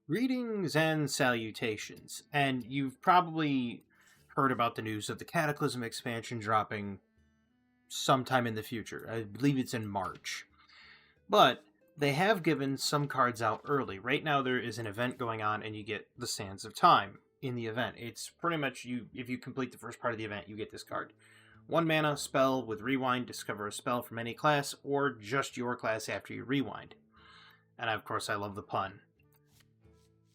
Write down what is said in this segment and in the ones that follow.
Greetings and salutations. And you've probably heard about the news of the Cataclysm expansion dropping sometime in the future. I believe it's in March. But they have given some cards out early. Right now there is an event going on and you get the Sands of Time in the event. It's pretty much you if you complete the first part of the event, you get this card. 1 mana spell with rewind, discover a spell from any class or just your class after you rewind. And of course I love the pun.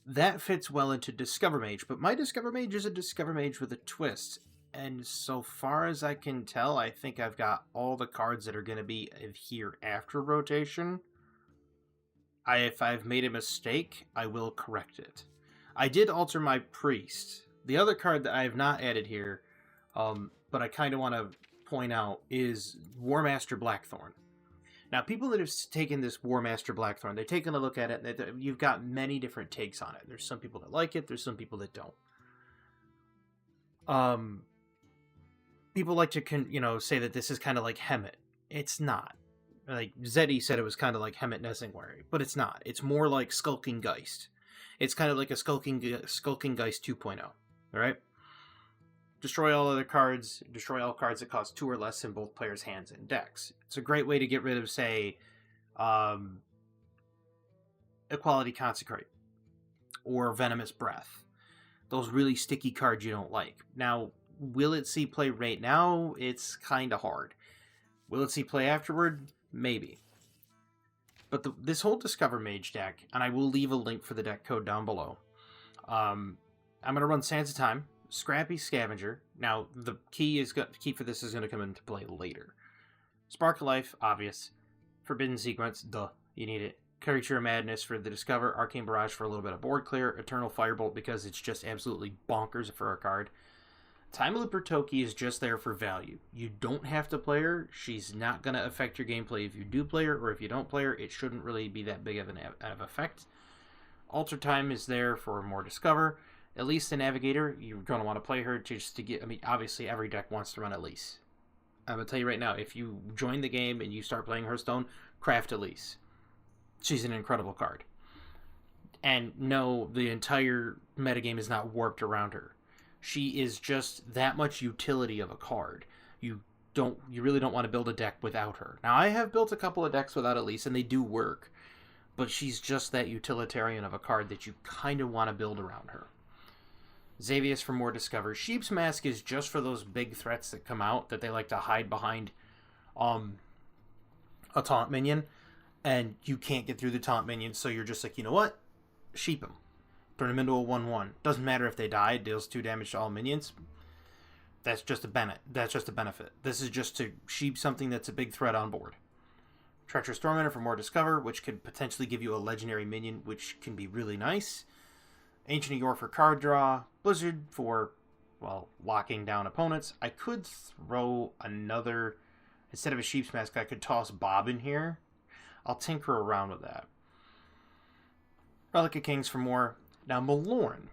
That fits well into Discover Mage, but my Discover Mage is a Discover Mage with a twist. And so far as I can tell, I think I've got all the cards that are going to be here after rotation. If I've made a mistake, I will correct it. I did alter my Priest. The other card that I have not added here, but I kind of want to point out, is War Master Blackthorn. Now, people that have taken this War Master Blackthorn, they've taken a look at it, and you've got many different takes on it. There's some people that like it, there's some people that don't. People like to, say that this is kind of like Hemet. It's not. Like, Zeddy said it was kind of like Hemet Nesingwary, but it's not. It's more like Skulking Geist. It's kind of like a Skulking Geist 2.0, alright? Destroy all other cards. Destroy all cards that cost 2 or less in both players' hands and decks. It's a great way to get rid of, say, Equality Consecrate or Venomous Breath. Those really sticky cards you don't like. Now, will it see play right now? It's kind of hard. Will it see play afterward? Maybe. But this whole Discover Mage deck, and I will leave a link for the deck code down below. I'm going to run Sands of Time, Scrappy Scavenger. Now, the key for this is going to come into play later. Spark of Life, obvious. Forbidden Sequence, duh, you need it. Creature of Madness for the Discover. Arcane Barrage for a little bit of board clear. Eternal Firebolt because it's just absolutely bonkers for a card. Time Looper Toki is just there for value. You don't have to play her. She's not going to affect your gameplay if you do play her, or if you don't play her, it shouldn't really be that big of an effect. Alter Time is there for more Discover. Elise the Navigator, you're going to want to play her just to get... obviously every deck wants to run Elise. I'm going to tell you right now, if you join the game and you start playing Hearthstone, craft Elise. She's an incredible card. And no, the entire metagame is not warped around her. She is just that much utility of a card. You really don't want to build a deck without her. Now, I have built a couple of decks without Elise, and they do work. But she's just that utilitarian of a card that you kind of want to build around her. Xavius for more Discover. Sheep's Mask is just for those big threats that come out that they like to hide behind a taunt minion. And you can't get through the taunt minion, so you're just like, you know what? Sheep him. Turn him into a 1/1. Doesn't matter if they die, it deals 2 damage to all minions. That's just a benefit. This is just to sheep something that's a big threat on board. Treacherous Tormentor for more Discover, which could potentially give you a legendary minion, which can be really nice. Ancient Yor for card draw. Blizzard for, locking down opponents. I could throw another... Instead of a Sheep's Mask, I could toss Bob in here. I'll tinker around with that. Relic of Kings for more. Now, Malorn.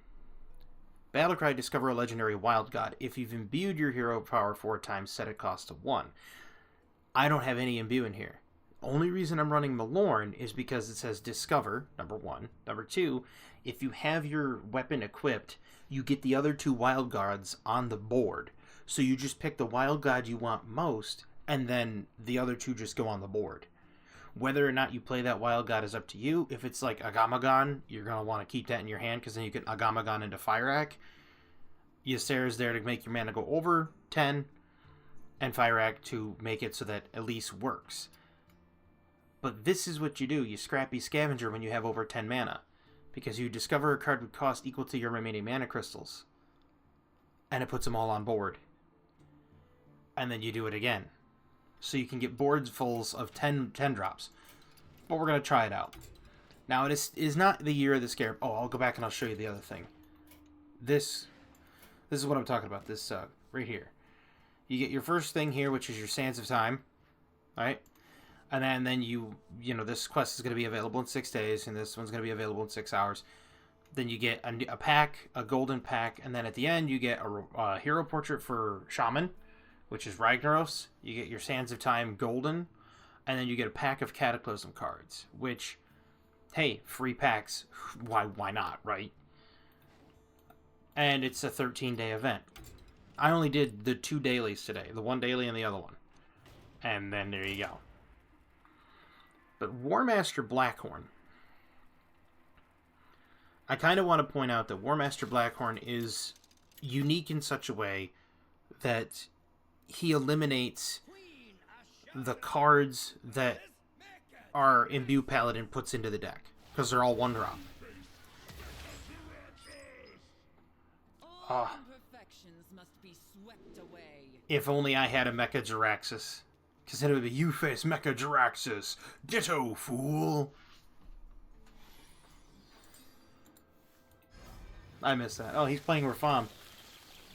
Battlecry, discover a legendary wild god. If you've imbued your hero power 4 times, set a cost to 1. I don't have any imbue in here. Only reason I'm running Malorn is because it says discover, number 1. Number 2, if you have your weapon equipped, you get the other 2 wild gods on the board. So you just pick the wild god you want most, and then the other 2 just go on the board. Whether or not you play that wild god is up to you. If it's like Agamagon, you're going to want to keep that in your hand because then you can Agamagon into Fireack. Ysera's there to make your mana go over 10, and Fireack to make it so that Elise works. But this is what you do. You Scrappy Scavenger when you have over 10 mana. Because you discover a card with cost equal to your remaining mana crystals. And it puts them all on board. And then you do it again. So you can get boards fulls of 10 drops. But we're going to try it out. Now, it is not the year of the Scarab. Oh, I'll go back and I'll show you the other thing. This is what I'm talking about. This right here. You get your first thing here, which is your Sands of Time. Alright? And then this quest is going to be available in 6 days. And this one's going to be available in 6 hours. Then you get a pack, a golden pack. And then at the end, you get a hero portrait for Shaman, which is Ragnaros. You get your Sands of Time Golden, and then you get a pack of Cataclysm cards, which Hey, free packs. Why not, right? And it's a 13-day event. I only did the 2 dailies today. The one daily and the other one. And then there you go. But Warmaster Blackhorn. I kind of want to point out that Warmaster Blackhorn is unique in such a way that he eliminates the cards that our Imbue Paladin puts into the deck. Because they're all 1-drop. If only I had a Mecha Jiraxis. Because then it would be, you face Mecha Jiraxis. Ditto, fool. I miss that. Oh, he's playing Rafam.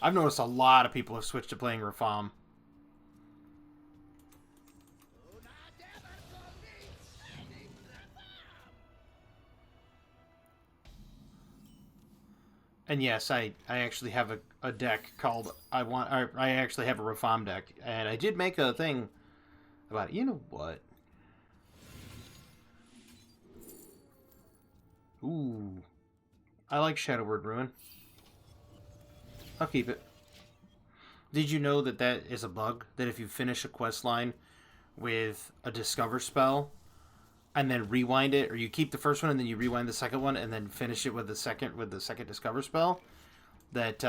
I've noticed a lot of people have switched to playing Rafam. And yes, I actually have a deck called I actually have a Rafam deck, and I did make a thing about it. You know what? Ooh, I like Shadow Word Ruin. I'll keep it. Did you know that that is a bug? That if you finish a quest line with a Discover spell, and then rewind it, or you keep the first one and then you rewind the second one and then finish it with the second Discover spell, that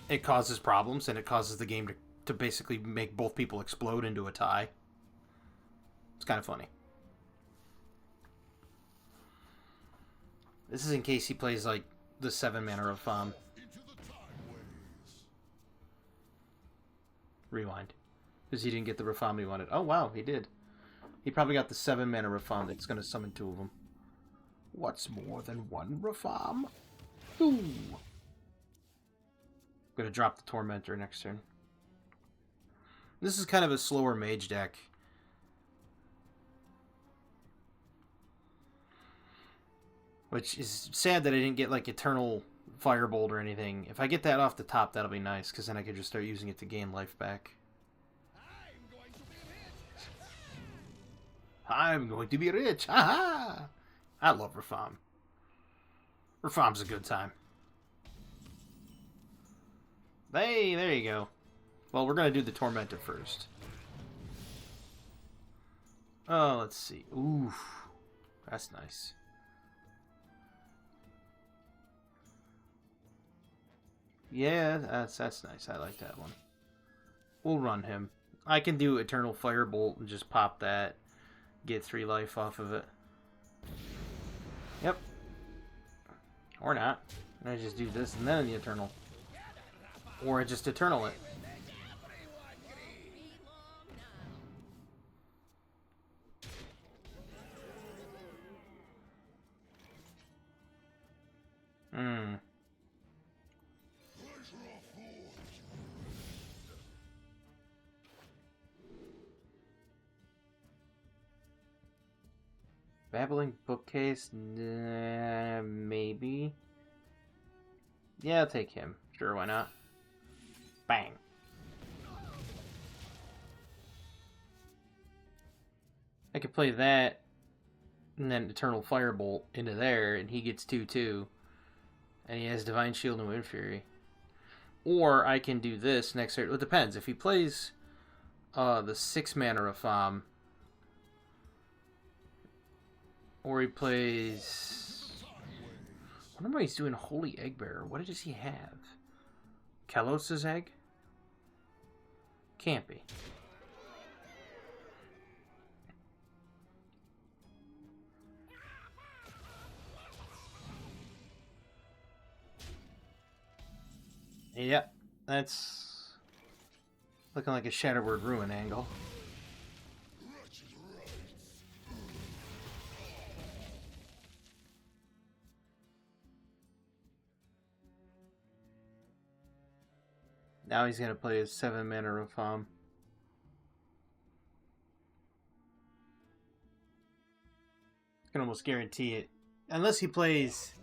it causes problems and it causes the game to basically make both people explode into a tie. It's kind of funny. This is in case he plays like the 7 mana of rewind, because he didn't get the Rafam he wanted. Oh wow, he did. He probably got the 7 mana Rafam that's going to summon 2 of them. What's more than 1 Rafam? Ooh. Going to drop the Tormentor next turn. This is kind of a slower mage deck. Which is sad that I didn't get like Eternal Firebolt or anything. If I get that off the top, that'll be nice, because then I could just start using it to gain life back. I'm going to be rich. Ha ha! I love Rafam. Rafam's a good time. Hey, there you go. Well, we're going to do the Tormentor first. Oh, let's see. Ooh, that's nice. Yeah, that's nice. I like that one. We'll run him. I can do Eternal Firebolt and just pop that. Get 3 life off of it. Yep. Or not. I just do this and then the Eternal. Or I just Eternal it. Babbling Bookcase? Nah, maybe. Yeah, I'll take him. Sure, why not? Bang. I could play that, and then Eternal Firebolt into there, and he gets 2/2. And he has Divine Shield and Wind Fury. Or I can do this next turn. It depends. If he plays the 6 mana Rafam, or he plays... I wonder why he's doing Holy Egg Bearer. What does he have? Kalos' Egg? Can't be. Yep, that's looking like a Shadow Word Ruin angle. Now he's going to play his 7 mana Rafam. I can almost guarantee it. Unless he plays...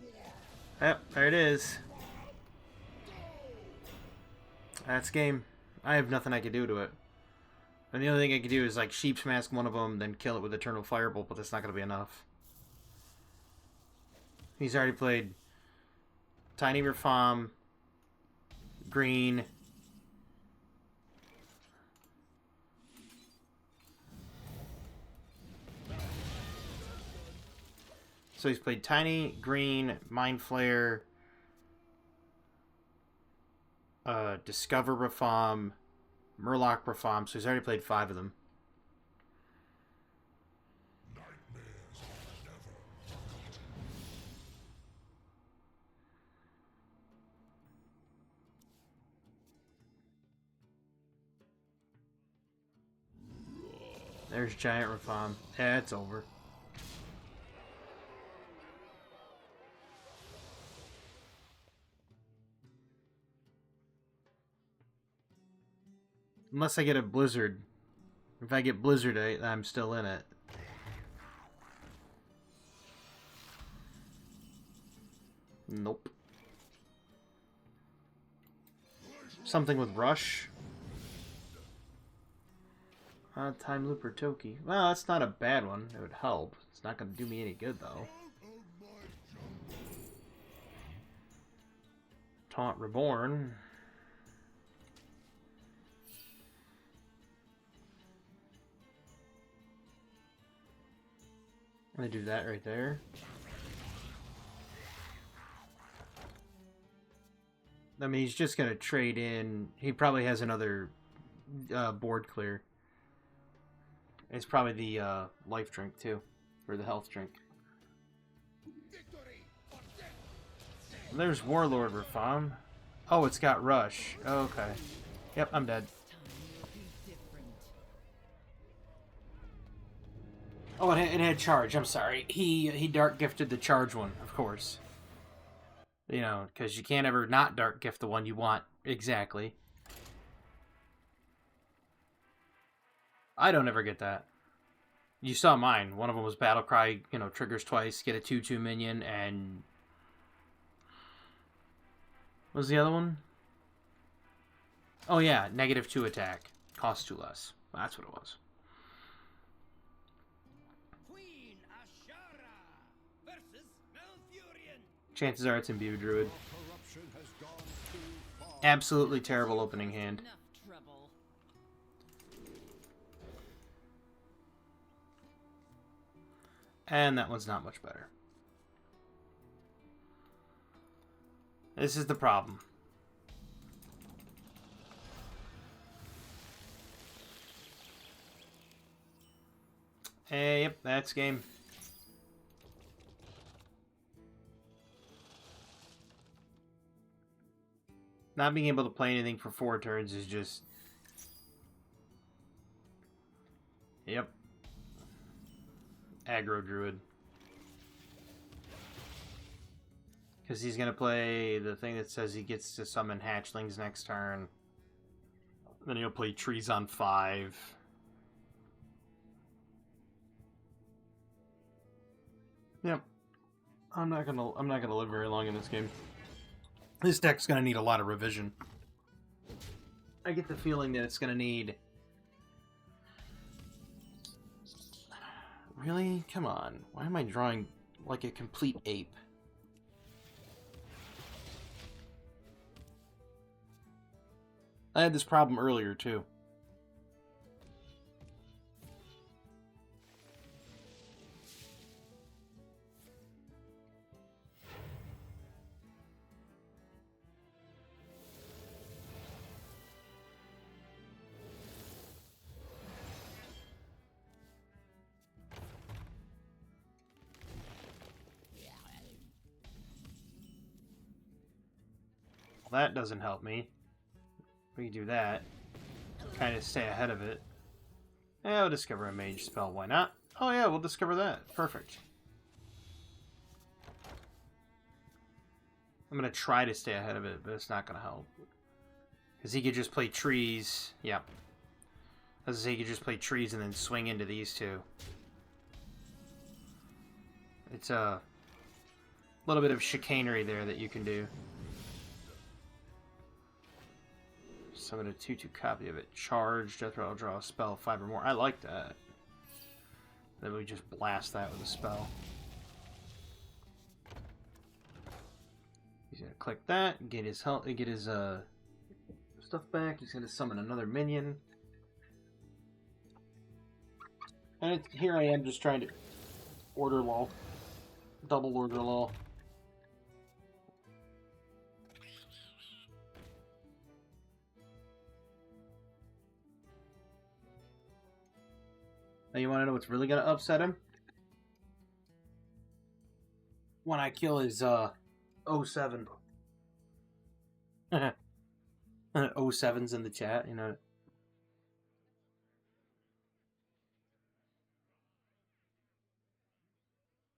Yep, there it is. That's game. I have nothing I can do to it. And the only thing I can do is like Sheep's Mask one of them, then kill it with Eternal Firebolt, but that's not going to be enough. He's already played Tiny Reform, Green. So he's played Tiny, Green, Mind Flare, Discover Reform, Murloc Reform, so he's already played 5 of them. There's Giant Reform. Yeah, it's over. Unless I get a Blizzard. If I get Blizzard, I'm still in it. Nope. Something with Rush. Time Looper Toki. Well, that's not a bad one. It would help. It's not going to do me any good, though. Taunt Reborn. I'm going to do that right there. I mean, he's just going to trade in. He probably has another board clear. It's probably the life drink, too. Or the health drink. There's Warlord Reform. Oh, it's got Rush. Oh, okay. Yep, I'm dead. Oh, it had Charge. I'm sorry. He Dark Gifted the Charge one, of course. You know, because you can't ever not Dark Gift the one you want. Exactly. I don't ever get that. You saw mine. One of them was Battlecry, you know, triggers twice, get a 2/2 minion, and... What was the other one? Oh yeah, -2 attack. Costs 2 less. That's what it was. Chances are it's Imbue Druid. Absolutely terrible opening hand. And that one's not much better. This is the problem. Yep, that's game. Not being able to play anything for 4 turns is just... Yep. Aggro Druid. Because he's going to play the thing that says he gets to summon hatchlings next turn. Then he'll play trees on 5. Yep. I'm not gonna live very long in this game. This deck's gonna need a lot of revision. I get the feeling that it's gonna need... Really? Come on. Why am I drawing like a complete ape? I had this problem earlier, too. Well, that doesn't help me. We can do that. Kind of stay ahead of it. Yeah, we'll discover a mage spell. Why not? Oh yeah, we'll discover that. Perfect. I'm going to try to stay ahead of it, but it's not going to help. Because he could just play trees. Yep. As I say, he could just play trees and then swing into these two. It's a little bit of chicanery there that you can do. So I'm going to 2/2 copy of it. Charge, death rattle, draw a spell, 5 or more. I like that. Then we just blast that with a spell. He's going to click that, get his health, get his stuff back. He's going to summon another minion. And here I am just trying to order lol. Double order lol. Now you want to know what's really going to upset him? When I kill his 07. 07's in the chat, you know.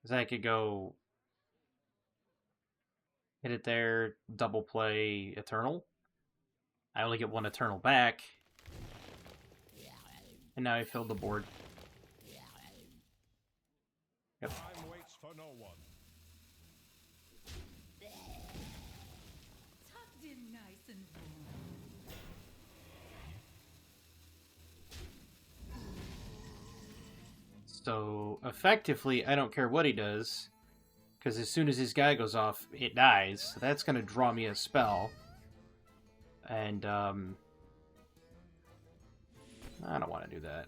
Because I could go hit it there, double play Eternal. I only get one Eternal back. And now I filled the board. Yep. Time waits for no one. Tucked in nice and warm. So, effectively, I don't care what he does, because as soon as his guy goes off, it dies. So that's going to draw me a spell. And, I don't want to do that.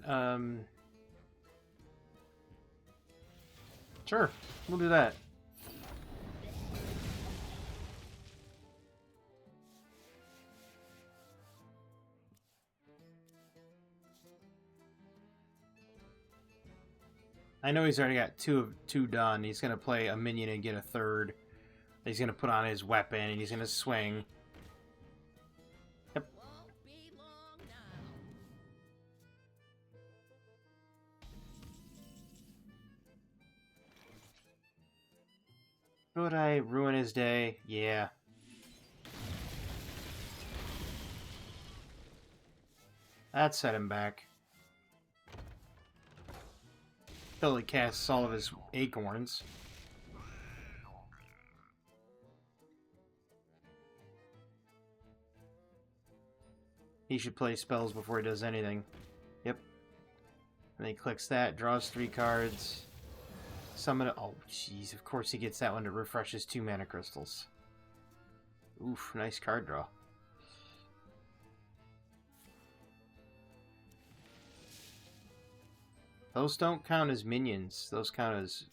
Sure, we'll do that. I know he's already got two done. He's going to play a minion and get a third. He's going to put on his weapon and he's going to swing. Yep. Won't be long now. Would I ruin his day? Yeah. That set him back. Till he casts all of his acorns. He should play spells before he does anything. Yep. And he clicks that, draws 3 cards. Summon it. Oh, jeez. Of course he gets that one to refresh his 2 mana crystals. Oof, nice card draw. Those don't count as minions. Those count as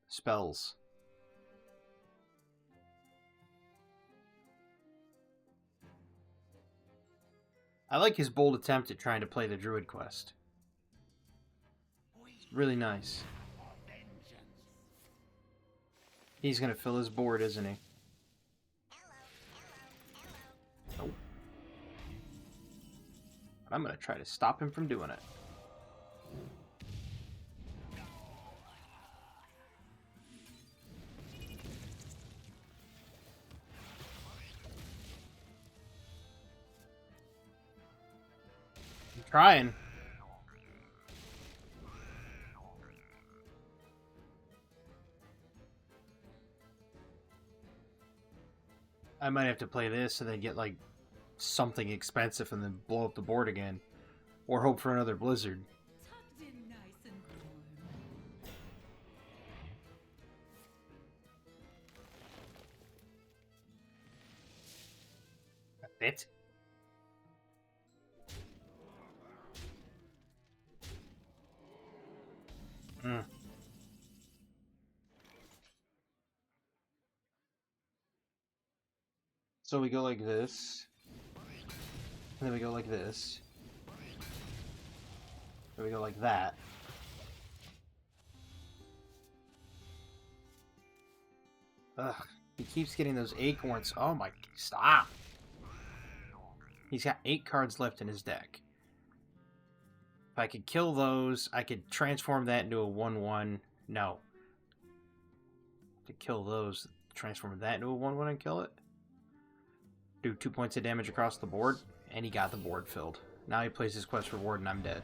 spells. I like his bold attempt at trying to play the Druid quest. It's really nice. He's gonna fill his board, isn't he? Nope. I'm gonna try to stop him from doing it. I'm trying. I might have to play this and then get like something expensive and then blow up the board again. Or hope for another blizzard. Tucked in nice and warm. That's it. So we go like this. And then we go like this. Then we go like that. Ugh. He keeps getting those acorns. Oh my... Stop! He's got 8 cards left in his deck. If I could kill those, I could transform that into a 1/1. No. To kill those, transform that into a 1/1 and kill it. Do 2 points of damage across the board, and he got the board filled. Now he plays his quest reward, and I'm dead.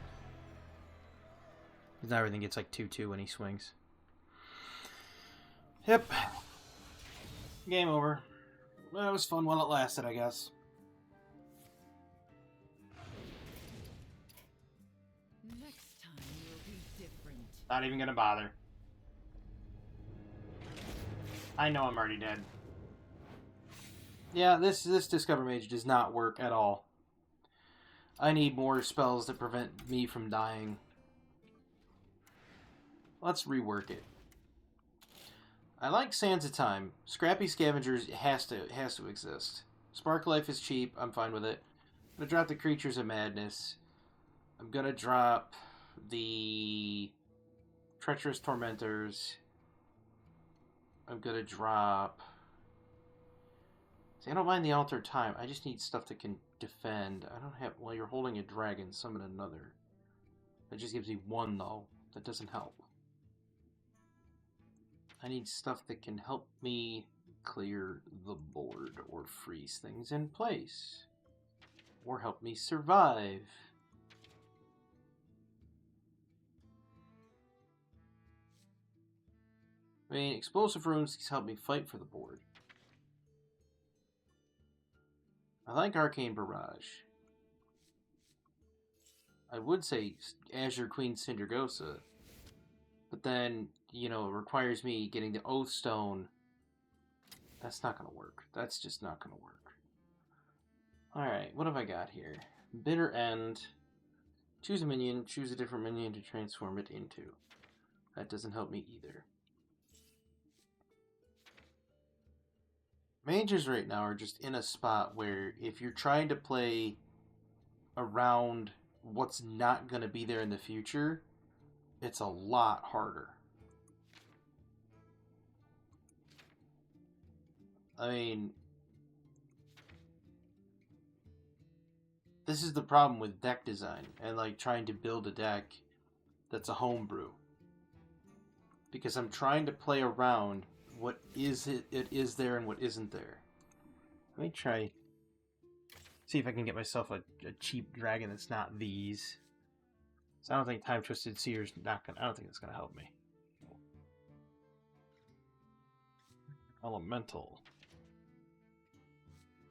Now everything gets like 2/2 when he swings. Yep. Game over. Well, it was fun while it lasted, I guess. Not even gonna bother. I know I'm already dead. Yeah, this Discover Mage does not work at all. I need more spells to prevent me from dying. Let's rework it. I like Sands of Time. Scrappy Scavengers has to exist. Spark Life is cheap. I'm fine with it. I'm gonna drop the Creatures of Madness. I'm gonna drop the Treacherous Tormentors. I'm gonna drop... See, I don't mind the Altar Time. I just need stuff that can defend. I don't have... Well, you're holding a dragon. Summon another. That just gives me one, though. That doesn't help. I need stuff that can help me clear the board or freeze things in place. Or help me survive. I mean, Explosive Runes help me fight for the board. I like Arcane Barrage. I would say Azure Queen Syndragosa, but then, you know, it requires me getting the Oathstone. That's not going to work. That's just not going to work. Alright, what have I got here? Bitter End. Choose a minion, choose a different minion to transform it into. That doesn't help me either. Mages right now are just in a spot where if you're trying to play around what's not going to be there in the future, it's a lot harder. I mean, this is the problem with deck design and like trying to build a deck that's a homebrew. Because I'm trying to play around what is it is there and what isn't there. Let me try see if I can get myself a cheap dragon that's not these. So I don't think Time Twisted Seer's not gonna. I don't think it's gonna help me. Elemental.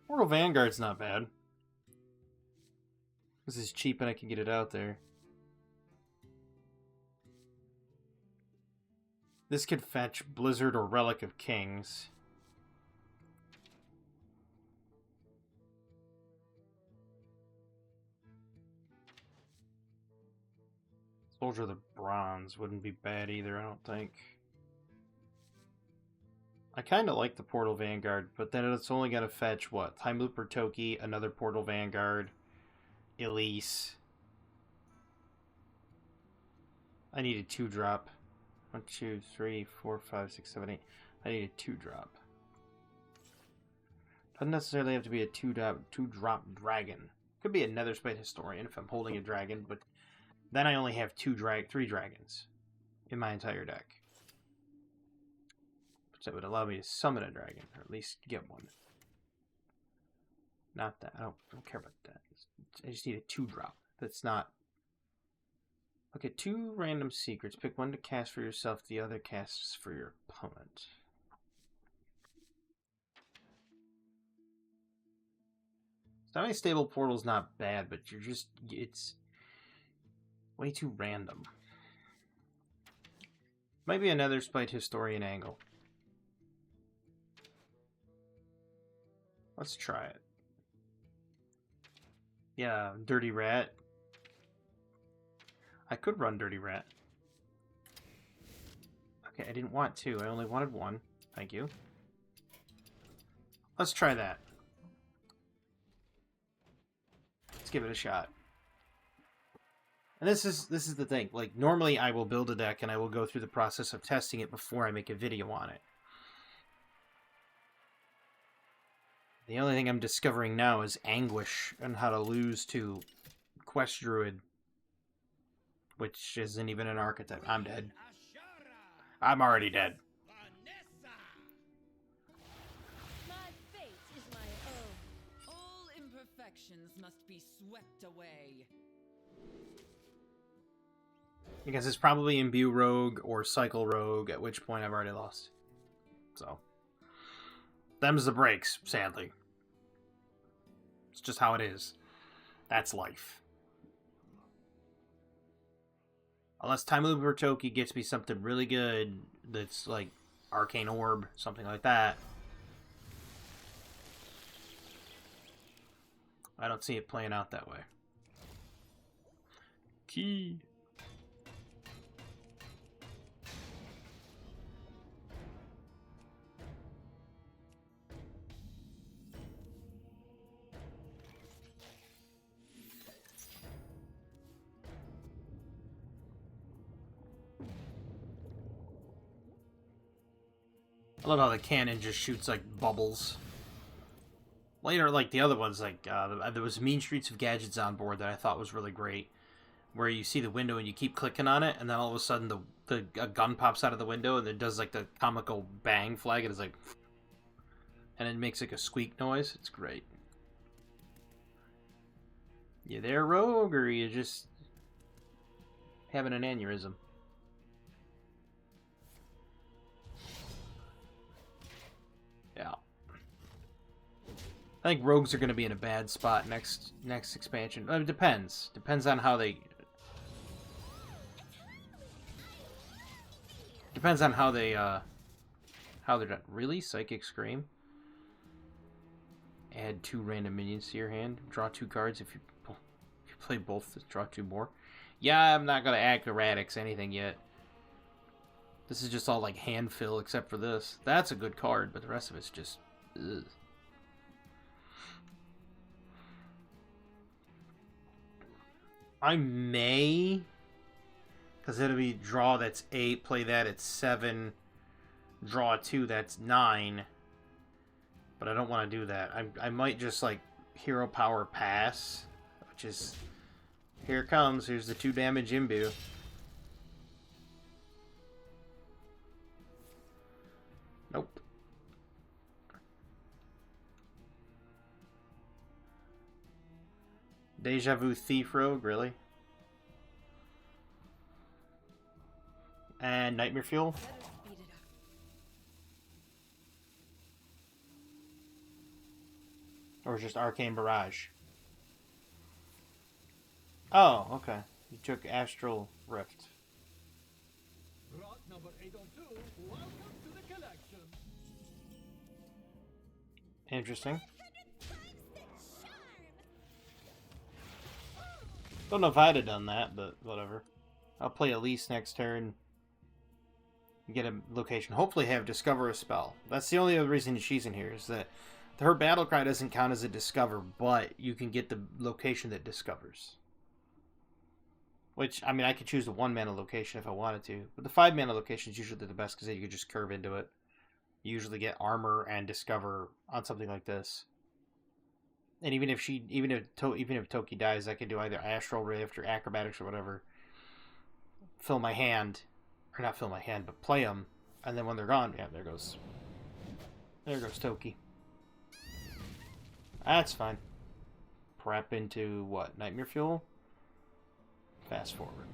Portal Vanguard's not bad. This is cheap and I can get it out there. This could fetch Blizzard or Relic of Kings. Soldier of the Bronze wouldn't be bad either, I don't think. I kind of like the Portal Vanguard, but then it's only going to fetch, what? Time Looper Toki, another Portal Vanguard, Elise. I need a 2-drop. 1, 2, 3, 4, 5, 6, 7, 8. I need a 2-drop. Doesn't necessarily have to be a 2-drop dragon. Could be another Spite Historian if I'm holding a dragon, but then I only have 3 dragons in my entire deck. So it would allow me to summon a dragon, or at least get one. Not that. I don't care about that. I just need a 2-drop. That's not... Okay, 2 random secrets. Pick one to cast for yourself, the other casts for your opponent. Semi-stable portal's not bad, but you're just... It's way too random. Might be another Spite Historian angle. Let's try it. Yeah, Dirty Rat. I could run Dirty Rat. Okay, I didn't want 2. I only wanted 1. Thank you. Let's try that. Let's give it a shot. And this is the thing. Like, normally I will build a deck and I will go through the process of testing it before I make a video on it. The only thing I'm discovering now is Anguish and how to lose to Quest Druid, which isn't even an archetype. I'm dead. I'm already dead. My fate is my own. All imperfections must be swept away. Because it's probably Imbue Rogue or Cycle Rogue, at which point I've already lost. So, them's the breaks, sadly. It's just how it is. That's life. Unless Time Looper Toki gets me something really good that's like Arcane Orb, something like that. I don't see it playing out that way. Key. I love how the cannon just shoots like bubbles. Later, like the other ones, like there was Mean Streets of Gadgets on board that I thought was really great, where you see the window and you keep clicking on it, and then all of a sudden a gun pops out of the window and it does like the comical bang flag, and it's like, and it makes like a squeak noise. It's great. You there, Rogue, or you just having an aneurysm? Yeah. I think rogues are going to be in a bad spot next expansion. It depends. Depends on how they. Depends on how they're done. Really, Psychic Scream. Add 2 random minions to your hand. Draw 2 cards if you play both. Draw 2 more. Yeah, I'm not gonna acrobatics anything yet. This is just all like hand fill except for this. That's a good card, but the rest of it's just. Ugh. I may, because it'll be draw, that's 8, play that at 7, draw 2, that's 9. But I don't want to do that. I might just like hero power pass, which is, here it comes, here's the 2 damage imbue. Nope. Deja Vu Thief Rogue, really? And Nightmare Fuel? Or just Arcane Barrage? Oh, okay. You took Astral Rift. Rot number 802, welcome to the collection. Interesting. Don't know if I'd have done that, but whatever. I'll play Elise next turn. Get a location. Hopefully have Discover a spell. That's the only other reason she's in here, is that her battle cry doesn't count as a Discover, but you can get the location that discovers. Which, I mean, I could choose the 1-mana location if I wanted to, but the 5-mana location is usually the best because then you could just curve into it. You usually get armor and Discover on something like this. And even if Toki dies, I can do either Astral Rift or Acrobatics or whatever. Fill my hand, or not fill my hand, but play them, and then when they're gone, yeah, there goes Toki. That's fine. Prep into what? Nightmare Fuel? Fast forward.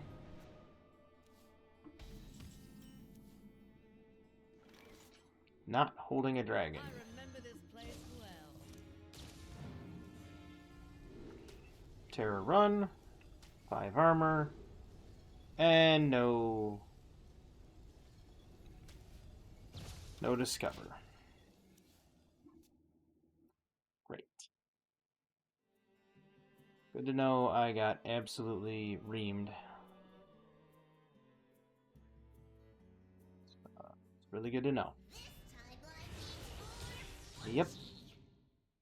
Not holding a dragon. I remember this place well. Terror Run. 5 armor. And no Discover. Great. Good to know I got absolutely reamed. It's really good to know. Yep.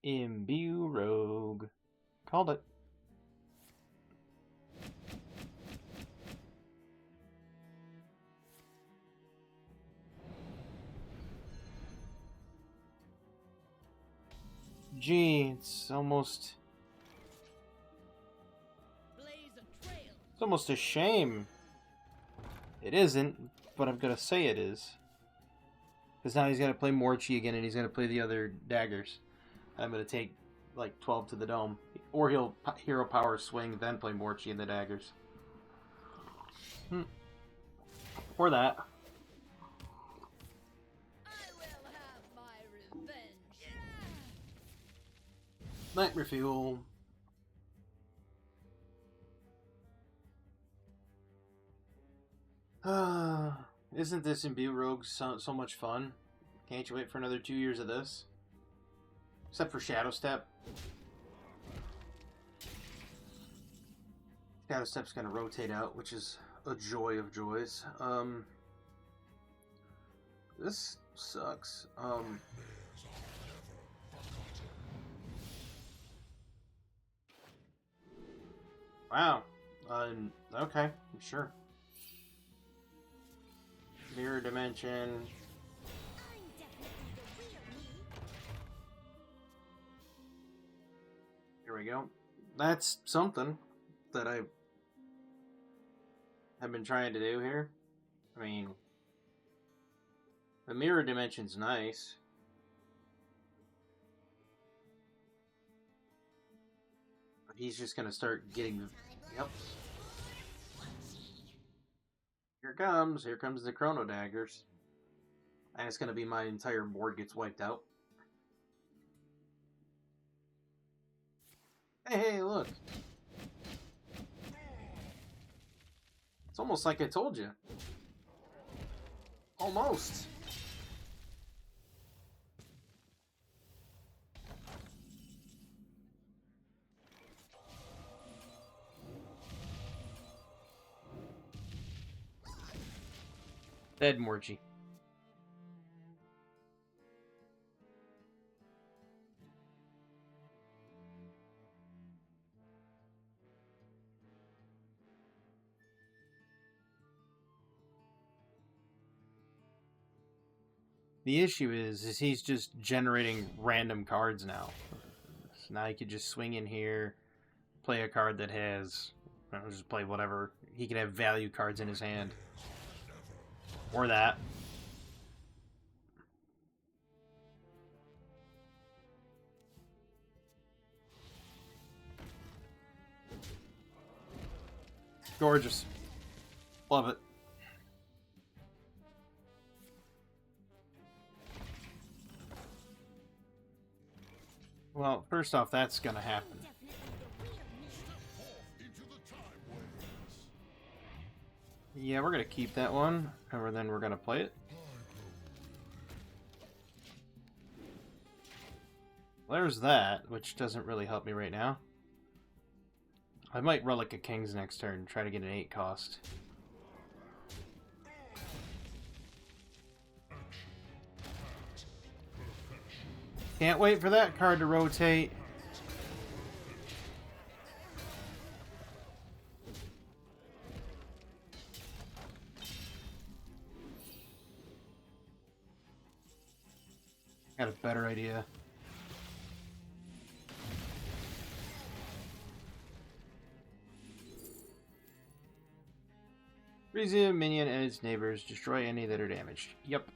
Imbue Rogue. Called it. Gee, it's almost a shame. It isn't, but I'm gonna say it is. Because now he's gonna play Morchi again, and he's gonna play the other daggers. I'm gonna take like 12 to the dome, or he'll hero power swing, then play Morchi and the daggers. Or that. I will have my revenge. Nightmare Fuel. Isn't this Imbue Rogue so much fun? Can't you wait for another 2 years of this? Except for Shadow Step. Shadow Step's gonna rotate out, which is a joy of joys. This sucks. Wow. Okay, sure. Mirror dimension. Here we go. That's something that I have been trying to do here. I mean, the mirror dimension's nice. But he's just gonna start getting... Yep. Here comes the Chrono Daggers. And it's gonna be my entire board gets wiped out. Hey, look. It's almost like I told you. Almost. Dead Morgy. The issue is he's just generating random cards now. So now he could just swing in here, play a card that has, just play whatever. He could have value cards in his hand. Or that. Gorgeous. Love it. Well, first off, that's gonna happen. Yeah, we're gonna keep that one, and then we're gonna play it. There's that, which doesn't really help me right now. I might Relic a King's next turn and try to get an 8 cost. Can't wait for that card to rotate. Got a better idea. Resume minion and its neighbors. Destroy any that are damaged. Yep.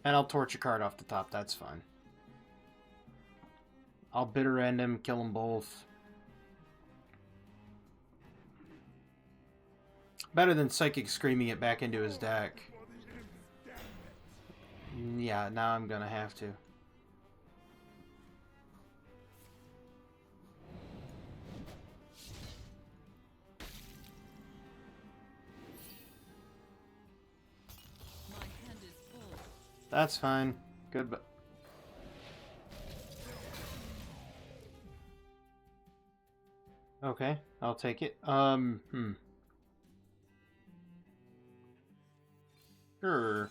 And I'll torch a card off the top. That's fine. I'll bitter end him. Kill them both. Better than Psychic Screaming it back into his deck. Yeah, now I'm gonna have to. That's fine. Good, but... Okay, I'll take it. Sure.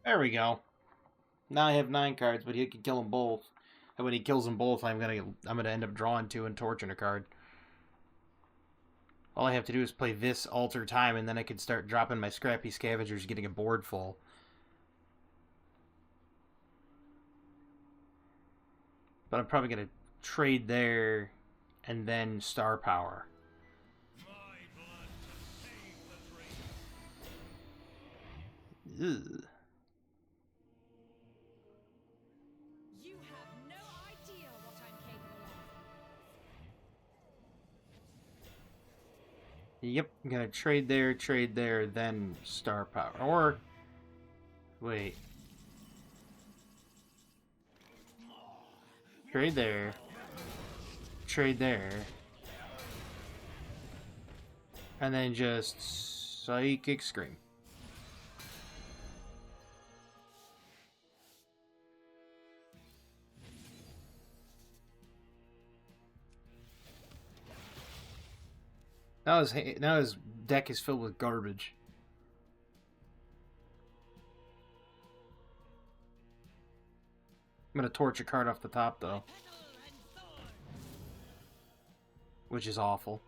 There we go. Now I have 9 cards, but he can kill them both. And when he kills them both, I'm gonna end up drawing 2 and torching a card. All I have to do is play this Alter Time, and then I can start dropping my Scrappy Scavengers, getting a board full. But I'm probably gonna trade there, and then Star Power. Ugh. You have no idea what I'm capable Yep, I'm gonna trade there, then star power. Or, wait. Trade there. Trade there. And then just Psychic Scream. Now his deck is filled with garbage. I'm gonna torch a card off the top though, which is awful.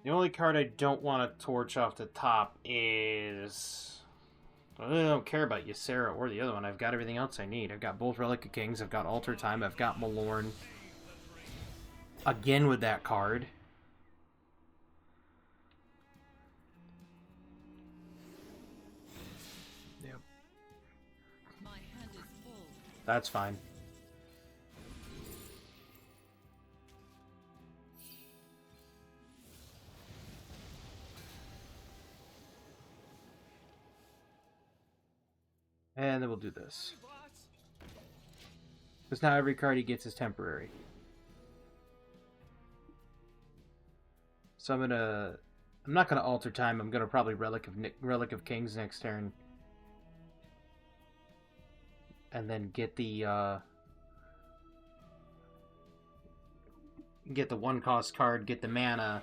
The only card I don't want to torch off the top is... I really don't care about Ysera or the other one. I've got everything else I need. I've got both Relic of Kings, I've got Alter Time, I've got Malorn. Again with that card. Yep. My hand is full. That's fine. And then we'll do this. Because now every card he gets is temporary. So I'm not gonna Alter Time. I'm gonna probably Relic of Kings next turn, and then get the 1-cost card, get the mana.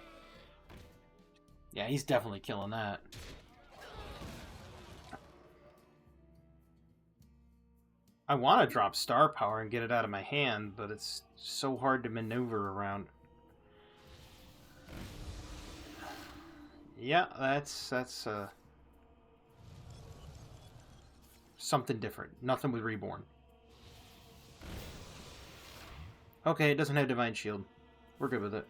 Yeah, he's definitely killing that. I want to drop Star Power and get it out of my hand, but it's so hard to maneuver around. Yeah, that's something different. Nothing with Reborn. Okay, it doesn't have Divine Shield. We're good with it.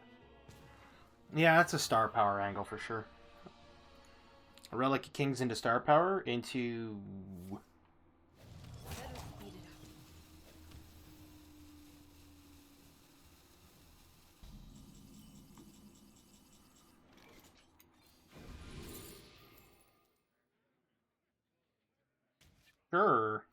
Yeah, that's a Star Power angle for sure. A Relic of Kings into Star Power into... Sure.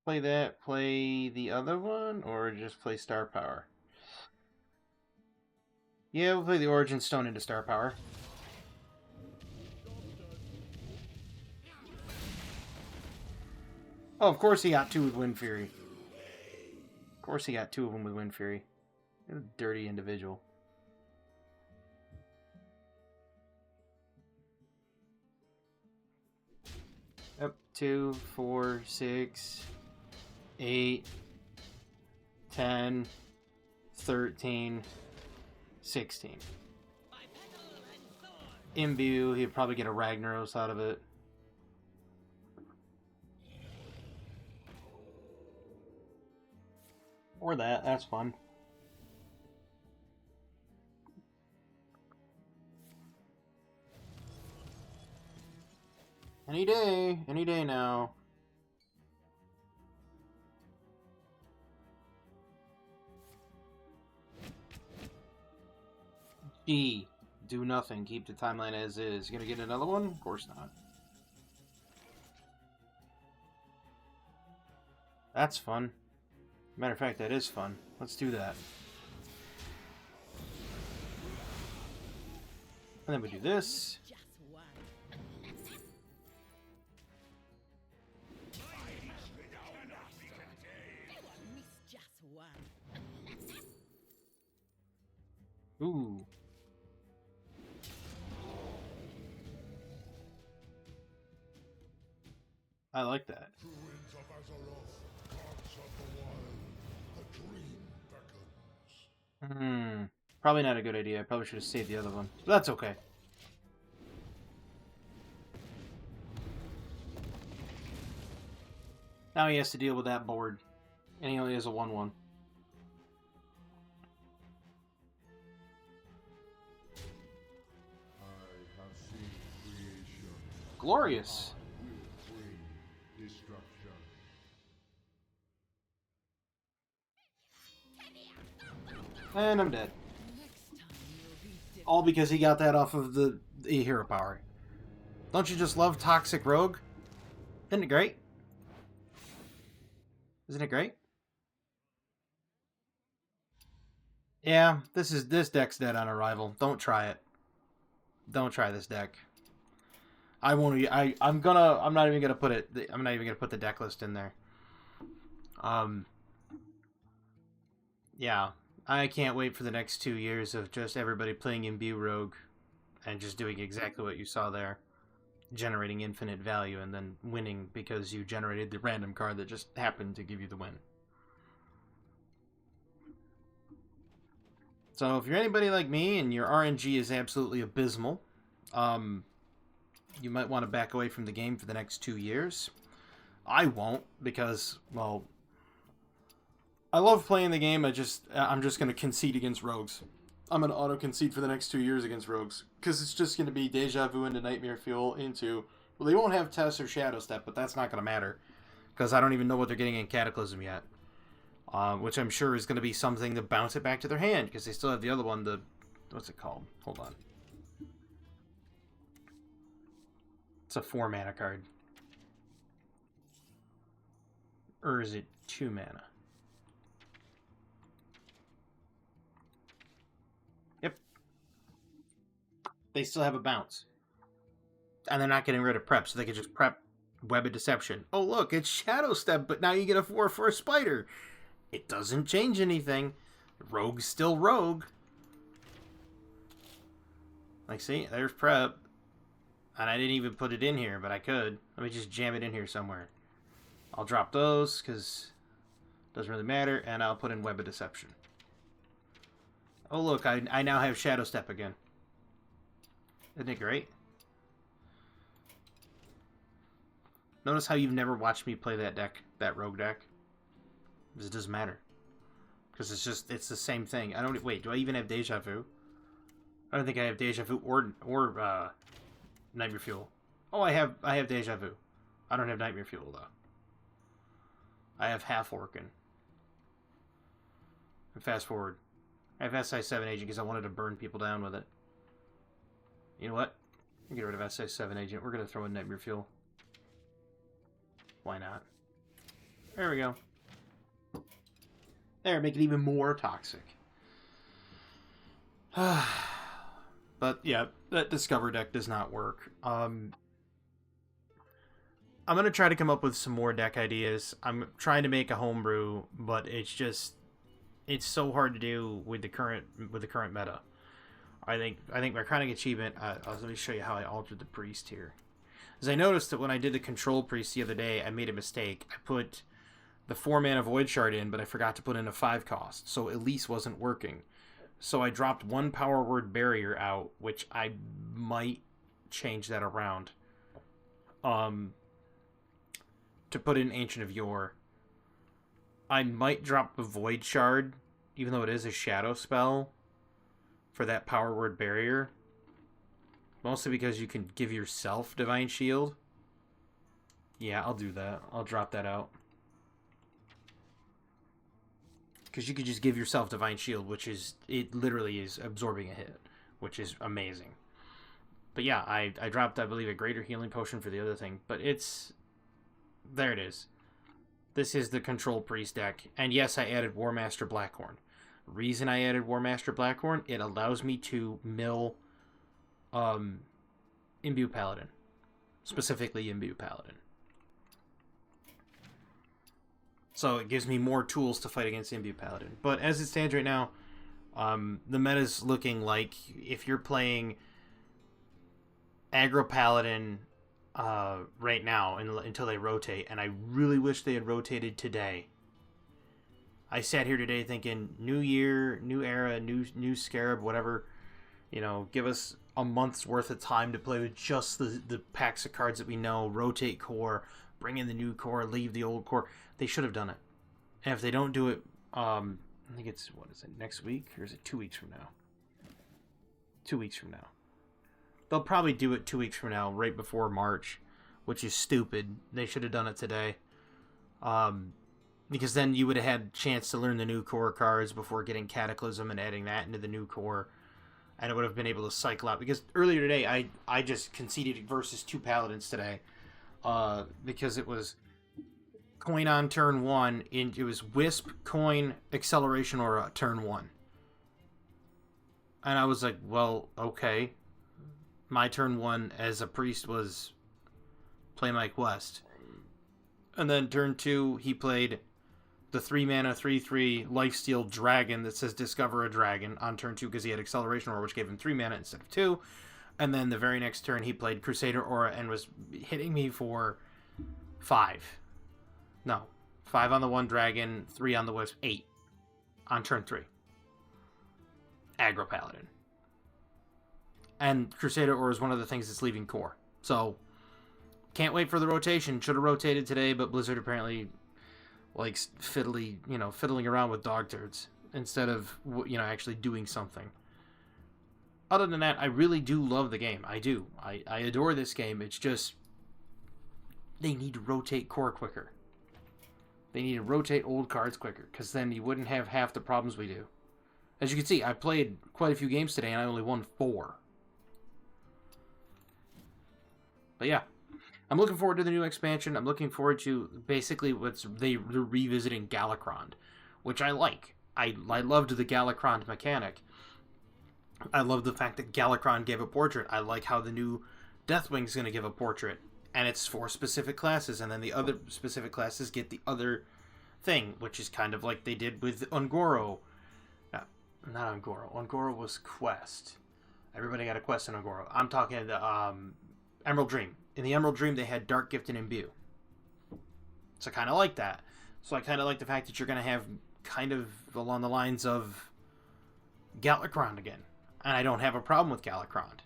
Play that, play the other one, or just play Star Power? Yeah, we'll play the Origin Stone into Star Power. Oh, of course he got 2 with Wind Fury. Of course he got 2 of them with Wind Fury. You're a dirty individual. Up 2, 4, 6, 8, 10, 13, 16. Imbue, he'd probably get a Ragnaros out of it. Or that's fun. Any day now. G, do nothing, keep the timeline as is. You gonna get another one? Of course not. That's fun. Matter of fact, that is fun. Let's do that. And then we do this. Ooh. I like that. Probably not a good idea. I probably should have saved the other one. But that's okay. Now he has to deal with that board. And he only has a 1-1. glorious. And I'm dead. All because he got that off of the hero power. Don't you just love Toxic Rogue? Isn't it great? Isn't it great? Yeah, this deck's dead on arrival. Don't try it. Don't try this deck. I won't. I'm not even gonna put it. I'm not even gonna put the deck list in there. Yeah, I can't wait for the next 2 years of just everybody playing Imbue Rogue, and just doing exactly what you saw there, generating infinite value and then winning because you generated the random card that just happened to give you the win. So if you're anybody like me and your RNG is absolutely abysmal, you might want to back away from the game for the next 2 years. I won't, because, well, I love playing the game. I'm just going to concede against rogues. I'm going to auto-concede for the next 2 years against rogues, because it's just going to be Deja Vu into Nightmare Fuel into... Well, they won't have Tess or Shadow Step, but that's not going to matter, because I don't even know what they're getting in Cataclysm yet. Which I'm sure is going to be something to bounce it back to their hand, because they still have the other one, the... What's it called? Hold on. It's a 4-mana card. Or is it 2 mana? Yep. They still have a bounce. And they're not getting rid of prep, so they can just prep Web of Deception. Oh, look, it's Shadow Step, but now you get a 4/4 Spider. It doesn't change anything. Rogue's still Rogue. Like, see, there's prep. And I didn't even put it in here, but I could. Let me just jam it in here somewhere. I'll drop those, because it doesn't really matter, and I'll put in Web of Deception. Oh, look, I now have Shadow Step again. Isn't it great? Notice how you've never watched me play that deck, that Rogue deck? Because it doesn't matter. Because it's the same thing. I don't... Wait, do I even have Deja Vu? I don't think I have Deja Vu or Nightmare Fuel. Oh, I have Deja Vu. I don't have Nightmare Fuel, though. I have Half Orkin. And fast forward. I have SI7 Agent because I wanted to burn people down with it. You know what? Get rid of SI7 Agent. We're going to throw in Nightmare Fuel. Why not? There we go. There, make it even more toxic. But yeah, that Discover deck does not work. I'm going to try to come up with some more deck ideas. I'm trying to make a homebrew, but it's so hard to do with the current meta. I think my crowning achievement, let me show you how I altered the priest here. As I noticed that when I did the control priest the other day, I made a mistake. I put the 4-mana Void Shard in, but I forgot to put in a 5 cost, so Elise wasn't working. So I dropped 1 Power Word Barrier out, which I might change that around. To put in Ancient of Yore. I might drop the Void Shard, even though it is a shadow spell, for that Power Word Barrier. Mostly because you can give yourself Divine Shield. Yeah, I'll do that. I'll drop that out. Because you could just give yourself Divine Shield, which is... It literally is absorbing a hit, which is amazing. But yeah, I dropped, I believe, a Greater Healing Potion for the other thing. But it's... There it is. This is the Control Priest deck. And yes, I added War Master Blackhorn. Reason I added War Master Blackhorn, it allows me to mill Imbue Paladin. Specifically Imbue Paladin. So it gives me more tools to fight against Imbue Paladin. But as it stands right now, the meta's looking like if you're playing Aggro Paladin right now until they rotate, and I really wish they had rotated today. I sat here today thinking, new year, new era, new Scarab, whatever. You know, give us a month's worth of time to play with just the packs of cards that we know, rotate core, bring in the new core, leave the old core. They should have done it. And if they don't do it, I think it's, what is it, next week? Or is it 2 weeks from now? 2 weeks from now. They'll probably do it 2 weeks from now, right before March, which is stupid. They should have done it today. Because then you would have had a chance to learn the new core cards before getting Cataclysm and adding that into the new core. And it would have been able to cycle out. Because earlier today, I just conceded versus 2 Paladins today. Because it was coin on turn 1. It was Wisp, coin, acceleration, or turn 1. And I was like, well, okay. My turn 1 as a priest was play my quest. And then turn 2, he played the 3-mana 3/3 lifesteal dragon that says discover a dragon on turn 2 because he had acceleration aura, which gave him 3 mana instead of 2. And then the very next turn, he played Crusader Aura and was hitting me for 5. No. 5 on the 1 dragon, 3 on the wisp, 8 on turn 3. Aggro Paladin. And Crusader Aura is one of the things that's leaving core. So, can't wait for the rotation. Should have rotated today, but Blizzard apparently likes fiddling around with dog turds instead of, actually doing something. Other than that, I really do love the game. I do. I adore this game. It's just, they need to rotate core quicker. They need to rotate old cards quicker, because then you wouldn't have half the problems we do. As you can see, I played quite a few games today, and I only won 4. But yeah, I'm looking forward to the new expansion. I'm looking forward to basically they're revisiting Galakron, which I like. I loved the Galakron mechanic. I love the fact that Galakron gave a portrait. I like how the new Deathwing is going to give a portrait, and it's for specific classes, and then the other specific classes get the other thing, which is kind of like they did with Ungoro. No, not Ungoro. Ungoro was quest. Everybody got a quest in Ungoro. I'm talking the Emerald Dream. In the Emerald Dream, they had Dark Gift and Imbue. So I kind of like that. So I kind of like the fact that you're going to have kind of along the lines of Galakron again. And I don't have a problem with Galakron.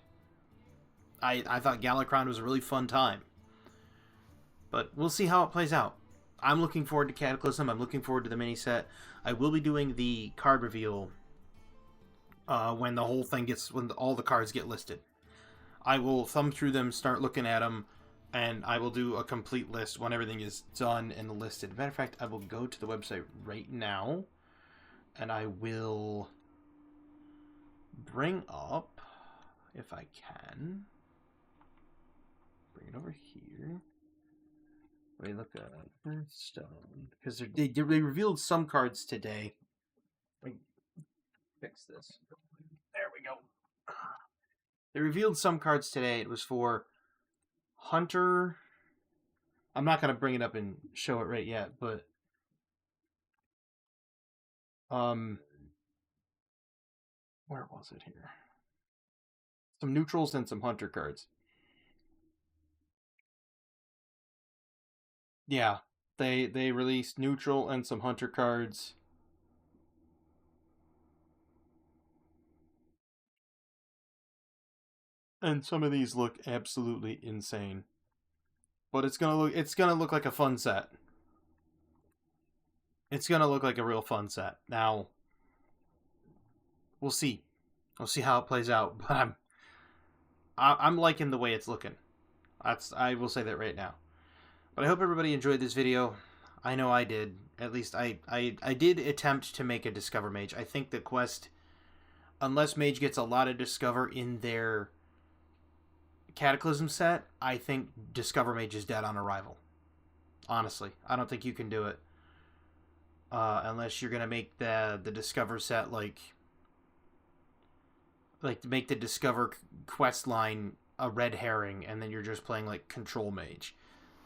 I thought Galakron was a really fun time. But we'll see how it plays out. I'm looking forward to Cataclysm. I'm looking forward to the mini set. I will be doing the card reveal when all the cards get listed. I will thumb through them, start looking at them, and I will do a complete list when everything is done and listed. Matter of fact, I will go to the website right now, and I will bring up, if I can, bring it over here. Wait, look at Birthstone, because they revealed some cards today. Let me fix this. There we go. They revealed some cards today. It was for Hunter. I'm not going to bring it up and show it right yet, but where was it here? Some neutrals and some Hunter cards. Yeah, they released neutral and some Hunter cards. And some of these look absolutely insane. But it's gonna look like a fun set. It's gonna look like a real fun set. Now, we'll see. We'll see how it plays out. But I'm liking the way it's looking. I will say that right now. But I hope everybody enjoyed this video. I know I did. At least I did attempt to make a Discover Mage. I think the quest, unless Mage gets a lot of Discover in their Cataclysm set, I think Discover Mage is dead on arrival. Honestly, I don't think you can do it unless you're gonna make the Discover set like make the Discover quest line a red herring, and then you're just playing like Control Mage.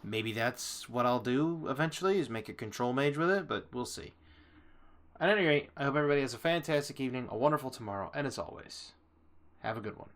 Maybe that's what I'll do eventually, is make a Control Mage with it, but we'll see. At any rate, I hope everybody has a fantastic evening, a wonderful tomorrow, and as always, have a good one.